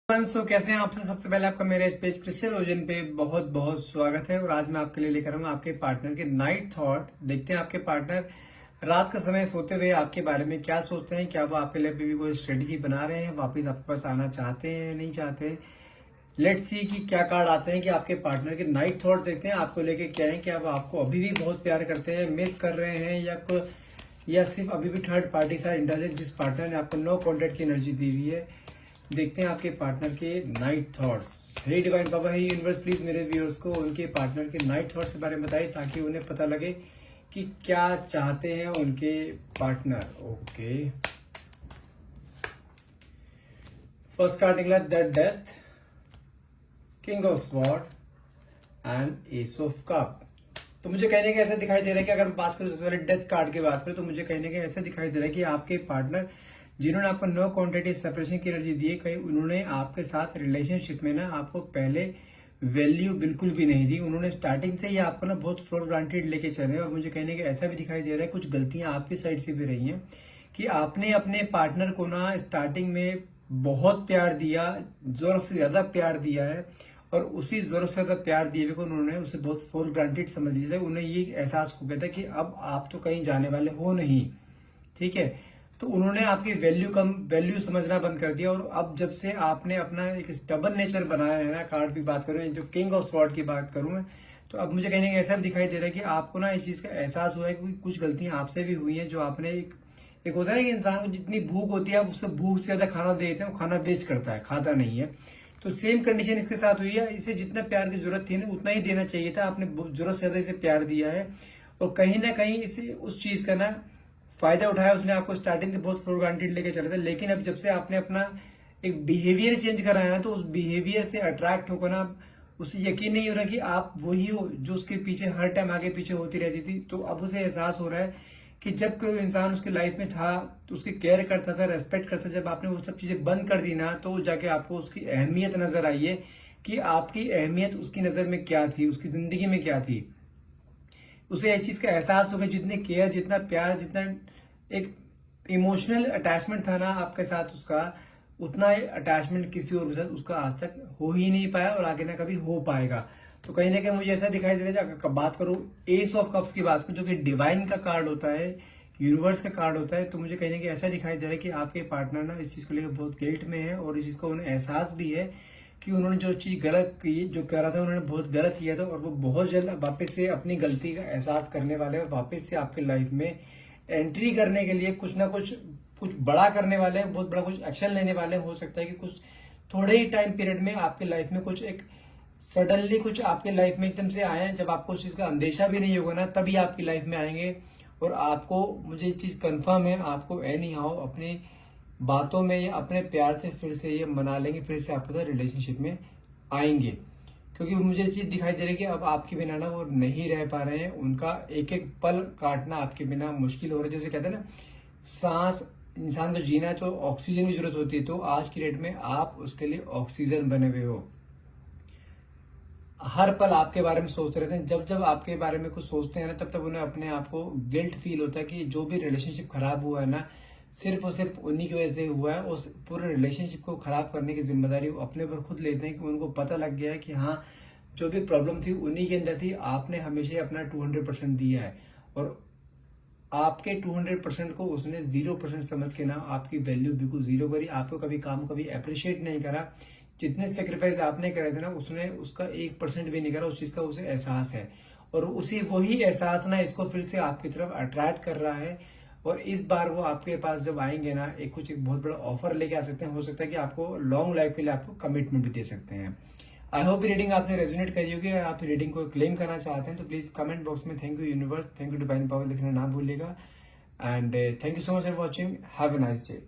तो कैसे हैं आप सबसे पहले आपका मेरे इस पेज क्रिस्टल ओजन पे बहुत बहुत स्वागत है। और आज मैं आपके लिए लेकर आऊंगा आपके पार्टनर के नाइट थॉट। देखते हैं आपके पार्टनर रात का समय सोते हुए आपके बारे में क्या सोचते हैं। क्या वो आपके लिए भी कोई स्ट्रेटेजी बना रहे हैं, वापस आपके पास आना चाहते हैं नहीं चाहते। लेट्स सी कि क्या कार्ड आते हैं कि आपके पार्टनर के नाइट थॉट देखते हैं आपको लेके क्या है। क्या वो आपको अभी भी बहुत प्यार करते हैं, मिस कर रहे हैं, या सिर्फ अभी भी थर्ड पार्टी से इंटरेस्ट, जिस पार्टनर ने आपको नो कॉन्टेक्ट की एनर्जी दी हुई है। देखते हैं आपके पार्टनर के नाइट थॉट्स। हे डिवाइन पावर, हे यूनिवर्स, प्लीज मेरे व्यूअर्स को उनके पार्टनर के नाइट थॉट्स के बारे में बताइए ताकि उन्हें पता लगे कि क्या चाहते हैं उनके पार्टनर। ओके, फर्स्ट कार्ड निकला the death, king of sword and S of cup. तो मुझे कहने का ऐसा दिखाई दे रहा है कि अगर बात करें सबसे पहले डेथ कार्ड की बात करें तो मुझे कहने का ऐसा दिखाई दे रहा है कि आपके पार्टनर जिन्होंने आपको नो क्वांटिटी सेपरेशन की एनर्जी दी है, कहीं उन्होंने आपके साथ रिलेशनशिप में ना आपको पहले वैल्यू बिल्कुल भी नहीं दी। उन्होंने स्टार्टिंग से ही आपको ना बहुत फॉर ग्रांटेड लेके चले। और मुझे कहने का ऐसा भी दिखाई दे रहा है कुछ गलतियां आपकी साइड से भी रही हैं कि आपने अपने पार्टनर को ना स्टार्टिंग में बहुत प्यार दिया, जरूरत से ज्यादा प्यार दिया है, और उसी जरूरत से ज्यादा प्यार दिए हुए को उन्होंने उसे बहुत फॉर ग्रांटेड समझ लिया था। उन्हें ये एहसास हो गया था कि अब आप तो कहीं जाने वाले हो नहीं, ठीक है। तो उन्होंने आपकी वैल्यू समझना बंद कर दिया। और अब जब से आपने अपना एक स्टबन नेचर बनाया है ना, कार्ड की बात करूं, जो किंग ऑफ स्वॉर्ड की बात करूं मैं, तो अब मुझे कहने का ऐसा दिखाई दे रहा है कि आपको ना इस चीज का एहसास हुआ है कि कुछ गलतियां आपसे भी हुई हैं। जो आपने एक होता है कि इंसान को जितनी भूख होती है आप उससे भूख से ज्यादा खाना देते हैं, वो खाना वेस्ट करता है, खाता नहीं है। तो सेम कंडीशन इसके साथ हुई है। इसे जितना प्यार की जरूरत थी ना उतना ही देना चाहिए था, आपने जरूरत से ज्यादा इसे प्यार दिया है। और कहीं ना कहीं इसे उस चीज का ना फायदा उठाया उसने। आपको स्टार्टिंग से बहुत फॉर ग्रांटेड लेके चले थे, लेकिन अब जब से आपने अपना एक बिहेवियर चेंज करा है ना, तो उस बिहेवियर से अट्रैक्ट होकर ना उसे यकीन नहीं हो रहा कि आप वही हो जो उसके पीछे हर टाइम आगे पीछे होती रहती थी। तो अब उसे एहसास हो रहा है कि जब कोई इंसान उसकी लाइफ में था तो उसकी केयर करता था, रेस्पेक्ट करता था। जब आपने वो सब चीजें बंद कर दी ना, तो जाके आपको उसकी अहमियत नजर आई है कि आपकी अहमियत उसकी नजर में क्या थी, उसकी जिंदगी में क्या थी। उसे इस चीज का एहसास हो गया, जितने केयर, जितना प्यार, जितना एक इमोशनल अटैचमेंट था ना आपके साथ उसका, उतना अटैचमेंट किसी और के साथ उसका आज तक हो ही नहीं पाया और आगे ना कभी हो पाएगा। तो कहीं ना कहीं मुझे ऐसा दिखाई दे रहा है। अगर बात करूं एस ऑफ कप्स की बात करूं, जो कि डिवाइन का कार्ड होता है, यूनिवर्स का कार्ड होता है, तो मुझे कहीं ना कहीं ऐसा दिखाई दे रहा है कि आपके पार्टनर ना इस चीज को लेकर बहुत गिल्ट में है। और इस चीज को उन्हें एहसास भी है कि उन्होंने जो चीज गलत की, जो कर रहा था उन्होंने बहुत गलत किया था। और वो बहुत जल्द वापस से अपनी गलती का एहसास करने वाले हैं और वापस से आपकी लाइफ में एंट्री करने के लिए कुछ ना कुछ बड़ा करने वाले हैं, बहुत बड़ा कुछ एक्शन लेने वाले हैं। हो सकता है कि कुछ थोड़े ही टाइम पीरियड में आपके लाइफ में कुछ एक सडनली कुछ आपके लाइफ में एकदम से आए हैं। जब आपको उस चीज का अंदेशा भी नहीं होगा ना, तभी आपकी लाइफ में आएंगे। और आपको, मुझे ये चीज कंफर्म है, आपको एनी हाउ अपनी बातों में या अपने प्यार से फिर से ये मना लेंगे, फिर से आपके साथ रिलेशनशिप में आएंगे। क्योंकि मुझे ये चीज दिखाई दे रही है कि अब आपके बिना ना वो नहीं रह पा रहे हैं। उनका एक एक पल काटना आपके बिना मुश्किल हो रहा है। जैसे कहते हैं ना, सांस, इंसान को जीना है तो ऑक्सीजन की जरूरत होती है। तो आज की डेट में आप उसके लिए ऑक्सीजन बने हुए हो। हर पल आपके बारे में सोचते रहते हैं। जब जब आपके बारे में कुछ सोचते हैं ना, तब तब उन्हें अपने आप को गिल्ट फील होता है कि जो भी रिलेशनशिप खराब हुआ है ना, सिर्फ और सिर्फ उन्हीं की वजह से हुआ है। उस पूरे रिलेशनशिप को खराब करने की जिम्मेदारी वो अपने ऊपर खुद लेते हैं कि उनको पता लग गया है कि हाँ, जो भी प्रॉब्लम थी उन्हीं के अंदर थी। आपने हमेशा अपना 200% दिया है और आपके 200% को उसने 0% समझ के ना आपकी वैल्यू बिल्कुल जीरो करी। आपको कभी काम कभी अप्रिशिएट नहीं करा। जितने सेक्रीफाइस आपने करे थे ना, उसने उसका 1% भी नहीं करा। उस चीज का उसे एहसास है और वही एहसास ना इसको फिर से आपकी तरफ अट्रैक्ट कर रहा है। और इस बार वो आपके पास जब आएंगे ना, एक बहुत बड़ा ऑफर लेके आ सकते हैं। हो सकता है कि आपको लॉन्ग लाइफ के लिए आपको कमिटमेंट भी दे सकते हैं। आई होप रीडिंग आपसे रेजोनेट करी होगी। अगर आप रीडिंग को क्लेम करना चाहते हैं तो प्लीज कमेंट बॉक्स में thank you universe, thank you divine power लिखना ना भूलिएगा। And thank you so much for watching. Have a nice day.